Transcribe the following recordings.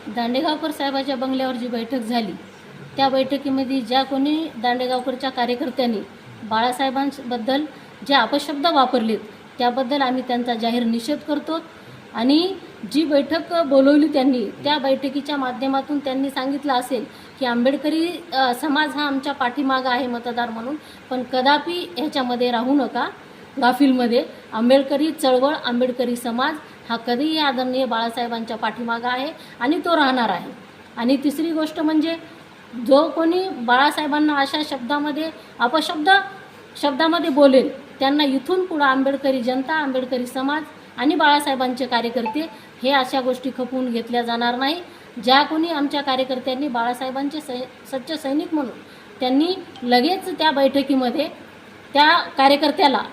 दांडेगावकर साहेबाच्या बंगल्यावर जी बैठक झाली त्या बैठकीमध्ये ज्या कोणी दांडेगावकरच्या कार्यकर्त्यांनी बाळासाहेबांबद्दल जे अपशब्द वापरलेत त्याबद्दल आम्ही त्यांचा जाहीर निषेध करतो। आणि जी बैठक बोलवली त्यांनी त्या बैठकीच्या माध्यमातून त्यांनी सांगितलं असेल की आंबेडकरी समाज हा आमच्या पाठीमागं आहे मतदार म्हणून, पण कदापि ह्याच्यामध्ये राहू नका गाफीलमध्ये। आंबेडकरी चळवळ आंबेडकरी समाज हा कधीही आदरणीय बाळासाहेबांच्या पाठीमागं आहे आणि तो राहणार आहे। आणि तिसरी गोष्ट म्हणजे जो कोणी बाळासाहेबांना अशा शब्दामध्ये बोलेल त्यांना इथून पुढे आंबेडकरी जनता, आंबेडकरी समाज आणि बाळासाहेबांचे कार्यकर्ते हे अशा गोष्टी खपवून घेतल्या जाणार नाही। ज्या कोणी आमच्या कार्यकर्त्यांनी बाळासाहेबांचे सच्चे सैनिक म्हणून त्यांनी लगेच त्या बैठकीमध्ये त्या कार्यकर्त्याला,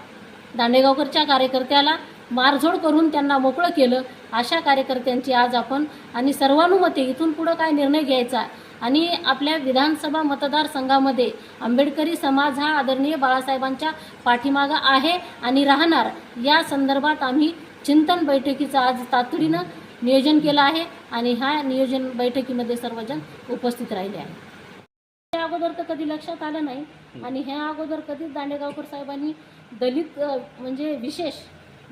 दांडेगावकरच्या कार्यकर्त्याला मारझोड करून त्यांना मोकळं केलं, अशा कार्यकर्त्यांची आज आपण आणि सर्वानुमते इथून पुढं काय निर्णय घ्यायचा आणि आपल्या विधानसभा मतदारसंघामध्ये आंबेडकरी समाज हा आदरणीय बाळासाहेबांच्या पाठीमागं आहे आणि राहणार, या संदर्भात आम्ही चिंतन बैठकीचं आज तातडीनं नियोजन केलं आहे आणि ह्या नियोजन बैठकीमध्ये सर्वजण उपस्थित राहिले आहेत। त्या अगोदर तर कधी लक्षात आलं नाही आणि ह्या अगोदर कधीच दांडेगावकर साहेबांनी दलित म्हणजे विशेष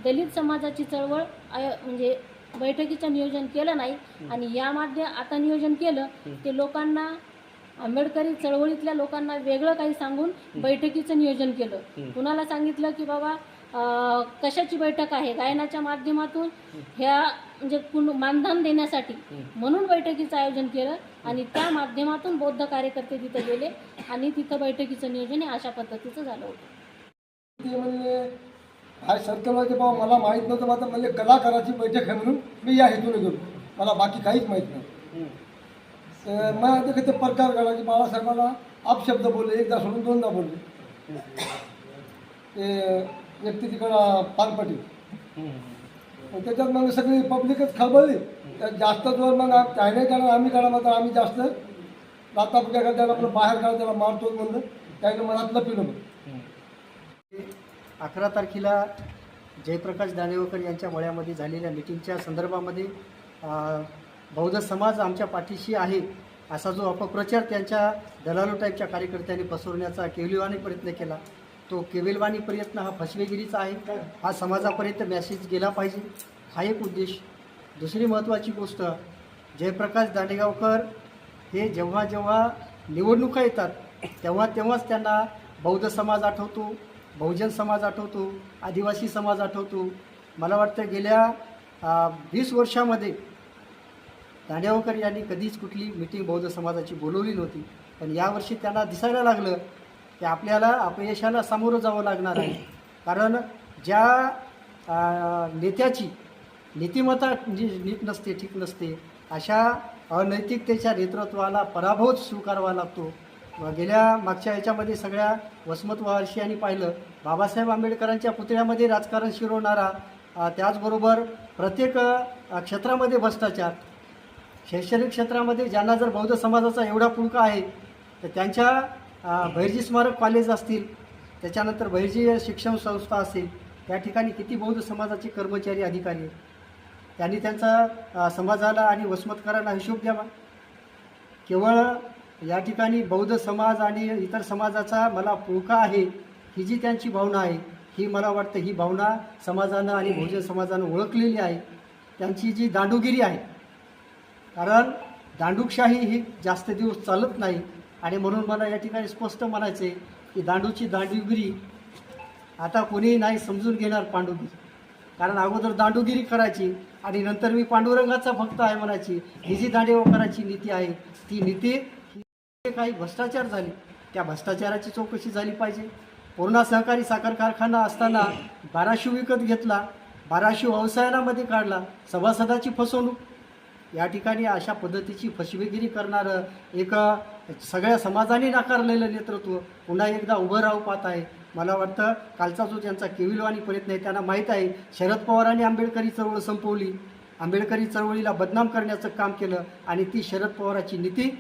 दलित समाजाची चळवळ म्हणजे बैठकीचं नियोजन केलं नाही आणि यामध्ये आता नियोजन केलं ते लोकांना, आंबेडकरी चळवळीतल्या लोकांना वेगळं काही सांगून बैठकीचं नियोजन केलं। कुणाला सांगितलं की बाबा कशाची बैठक आहे, गायनाच्या माध्यमातून ह्या म्हणजे मानधन देण्यासाठी म्हणून बैठकीचं आयोजन केलं आणि त्या माध्यमातून बौद्ध कार्यकर्ते तिथं गेले आणि तिथं बैठकीचं नियोजन हे अशा पद्धतीचं झालं होतं। हा सर्कलमध्ये बाबा मला माहीत नव्हतं, आता म्हणजे कलाकाराची बैठक आहे म्हणून मी या हेतून गेलो, मला बाकी काहीच माहीत नाही। मग ते प्रकार घडला की बाळासाहेबाला अपशब्द बोलले, एकदा सोडून दोनदा बोलले ते व्यक्ती तिकडं पानपटी, त्याच्यात मग सगळी पब्लिकच खळबळली। त्यात जास्त जोर मग काही नाही करणार, आम्ही करा मात्र आम्ही जास्त लातापुट्या करता त्याला आपलं बाहेर काढा, त्याला मारतोच म्हणलं, त्यानं मनात लपिलं। 11 तारखेला जयप्रकाश दांडेगावकर यांच्या मळ्यामध्ये झालेल्या मिटिंगच्या संदर्भामध्ये बौद्ध समाज आमच्या पाठीशी आहे असा जो अपप्रचार त्यांच्या दलालो टाईपच्या कार्यकर्त्यांनी पसरवण्याचा केविलवाणी प्रयत्न केला, तो केविलवाणी प्रयत्न हा फसवेगिरीचा आहे। हा समाजापर्यंत मेसेज गेला पाहिजे, हा एक उद्देश। दुसरी महत्त्वाची गोष्ट, जयप्रकाश दांडेगावकर हे जेव्हा जेव्हा निवडणुका येतात तेव्हाच त्यांना बौद्ध समाज आठवतो, बहुजन समाज आठवतो, आदिवासी समाज आठवतो। मला वाटतं गेल्या 20 वर्षामध्ये दांडेगावकर यांनी कधीच कुठली मीटिंग बौद्ध समाजाची बोलवली नव्हती, पण यावर्षी त्यांना दिसायला लागलं की आपल्याला अपयशाला सामोरं जावं लागणार आहे। कारण ज्या नेत्याची नीतिमत्ता नीट नसते, ठीक नसते, अशा अनैतिकतेच्या नेतृत्वाला पराभव स्वीकारावा लागतो। गेल्या मागच्या याच्यामध्ये सगळ्या वसमत वारशियांनी पाहिलं, बाबासाहेब आंबेडकरांच्या पुतळ्यामध्ये राजकारण शिरवणारा, त्याचबरोबर प्रत्येक क्षेत्रामध्ये भ्रष्टाचार, शैक्षणिक क्षेत्रामध्ये ज्यांना जर बौद्ध समाजाचा एवढा पुळका आहे तर त्यांच्या बहिर्जी स्मारक कॉलेज असतील, त्याच्यानंतर बहिर्जी शिक्षण संस्था असेल, त्या ठिकाणी किती बौद्ध समाजाचे कर्मचारी अधिकारी आहेत, त्यांनी त्यांचा समाजाला आणि वसमतकरांना हिशोब द्यावा। केवळ या ठिकाणी बौद्ध समाज आणि इतर समाजाचा मला पुळका आहे ही जी त्यांची भावना आहे, ही मला वाटतं ही भावना समाजानं आणि बहुजन समाजानं ओळखलेली आहे। त्यांची जी दांडूगिरी आहे, कारण दांडूकशाही ही जास्त दिवस चालत नाही आणि म्हणून मला या ठिकाणी स्पष्ट म्हणायचं आहे की दांडूची दांडूगिरी आता कोणीही नाही समजून घेणार पांडुगिरी, कारण अगोदर दांडूगिरी करायची आणि नंतर मी पांडुरंगाचा भक्त आहे म्हणायची, ही जी दांडेगावकरांची नीती आहे ती नीती काही भ्रष्टाचार झाली, त्या भ्रष्टाचाराची चौकशी झाली पाहिजे। पूर्णा सहकारी साखर कारखाना असताना 1200 विकत घेतला, 1200 व्यवसायामध्ये काढला, सभासदाची फसवणूक, या ठिकाणी अशा पद्धतीची फसवेगिरी करणारं एक सगळ्या समाजाने नाकारलेलं नेतृत्व पुन्हा एकदा उभं राहू पाहत आहे। मला वाटतं कालचा जो त्यांचा केविलवाणी प्रयत्न आहे, त्यांना माहीत आहे शरद पवारांनी आंबेडकरी चळवळ संपवली, आंबेडकरी चळवळीला बदनाम करण्याचं काम केलं आणि ती शरद पवारांची नीती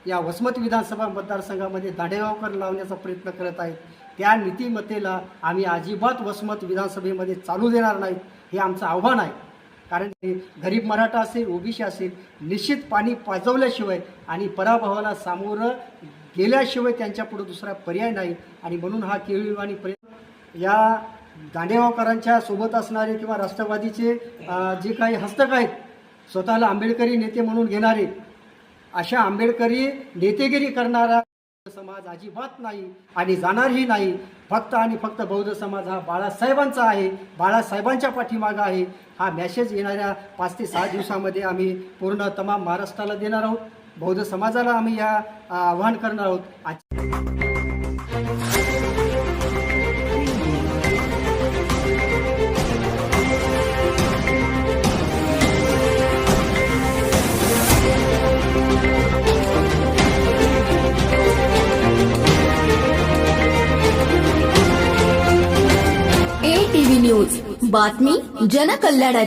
या वसमत विधानसभा मतदारसंघामध्ये दांडेगावकर लावण्याचा प्रयत्न करत आहेत। त्या नीतिमत्तेला आम्ही अजिबात वसमत विधानसभेमध्ये चालू देणार नाहीत, हे आमचं आव्हान आहे। कारण ते गरीब मराठा असेल, ओबीसी असेल, निश्चित पाणी पाजवल्याशिवाय आणि पराभवाला सामोरं गेल्याशिवाय त्यांच्यापुढे दुसरा पर्याय नाही. आणि म्हणून हा केळीवाणी प्रयत्न या दांडेगावकरांच्या सोबत असणारे किंवा राष्ट्रवादीचे जे काही हस्तक आहेत, स्वतःला आंबेडकरी नेते म्हणून घेणारे, अशा आंबेडकरी नेतेगिरी करणारा समाज अजिबात नाही आणि जाणारही नाही. फक्त आणि फक्त बौद्ध समाज हा बाळासाहेबांचा आहे, बाळासाहेबांच्या पाठीमागं आहे. हा मॅसेज येणाऱ्या 5 ते 6 दिवसामध्ये आम्ही पूर्ण तमाम महाराष्ट्राला देणार आहोत. बौद्ध समाजाला आम्ही या आवाहन करणार आहोत. ATV न्यूज बातमी जनकल्याणाची.